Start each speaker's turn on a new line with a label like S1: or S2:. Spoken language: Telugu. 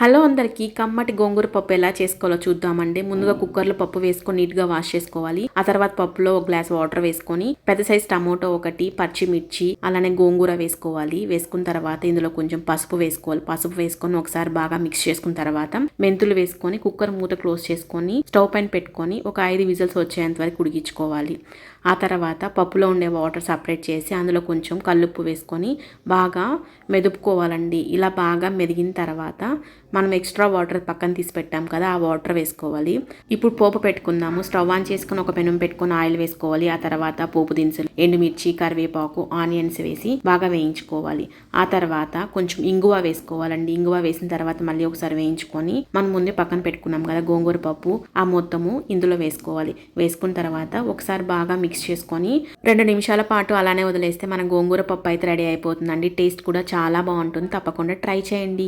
S1: హలో అందరికీ కమ్మటి గోంగూర పప్పు ఎలా చేసుకోవాలో చూద్దామండి. ముందుగా కుక్కర్లో పప్పు వేసుకొని నీట్గా వాష్ చేసుకోవాలి. ఆ తర్వాత పప్పులో ఒక గ్లాస్ వాటర్ వేసుకొని పెద్ద సైజ్ టమోటో ఒకటి, పచ్చిమిర్చి, అలానే గోంగూర వేసుకోవాలి. వేసుకున్న తర్వాత ఇందులో కొంచెం పసుపు వేసుకోవాలి. పసుపు వేసుకొని ఒకసారి బాగా మిక్స్ చేసుకున్న తర్వాత మెంతులు వేసుకొని కుక్కర్ మూత క్లోజ్ చేసుకొని స్టవ్ పైన పెట్టుకొని ఒక 5 విజిల్స్ వచ్చేంత వరకు ఉడికించుకోవాలి. ఆ తర్వాత పప్పులో ఉండే వాటర్ సపరేట్ చేసి అందులో కొంచెం కల్లుప్పు వేసుకొని బాగా మెదుపుకోవాలండి. ఇలా బాగా మెదిగిన తర్వాత మనం ఎక్స్ట్రా వాటర్ పక్కన తీసి పెట్టాం కదా, ఆ వాటర్ వేసుకోవాలి. ఇప్పుడు పోపు పెట్టుకుందాము. స్టవ్ ఆన్ చేసుకుని ఒక పెనం పెట్టుకుని ఆయిల్ వేసుకోవాలి. ఆ తర్వాత పోపు దినుసులు, ఎండుమిర్చి, కరివేపాకు, ఆనియన్స్ వేసి బాగా వేయించుకోవాలి. ఆ తర్వాత కొంచెం ఇంగువ వేసుకోవాలండి. ఇంగువ వేసిన తర్వాత మళ్ళీ ఒకసారి వేయించుకొని మనం ముందే పక్కన పెట్టుకున్నాం కదా గోంగూర పప్పు, ఆ మొత్తము ఇందులో వేసుకోవాలి. వేసుకున్న తర్వాత ఒకసారి బాగా మిక్స్ చేసుకొని 2 నిమిషాల పాటు అలానే వదిలేస్తే మన గోంగూర పప్పు అయితే రెడీ అయిపోతుందండి. టేస్ట్ కూడా చాలా బాగుంటుంది. తప్పకుండా ట్రై చేయండి.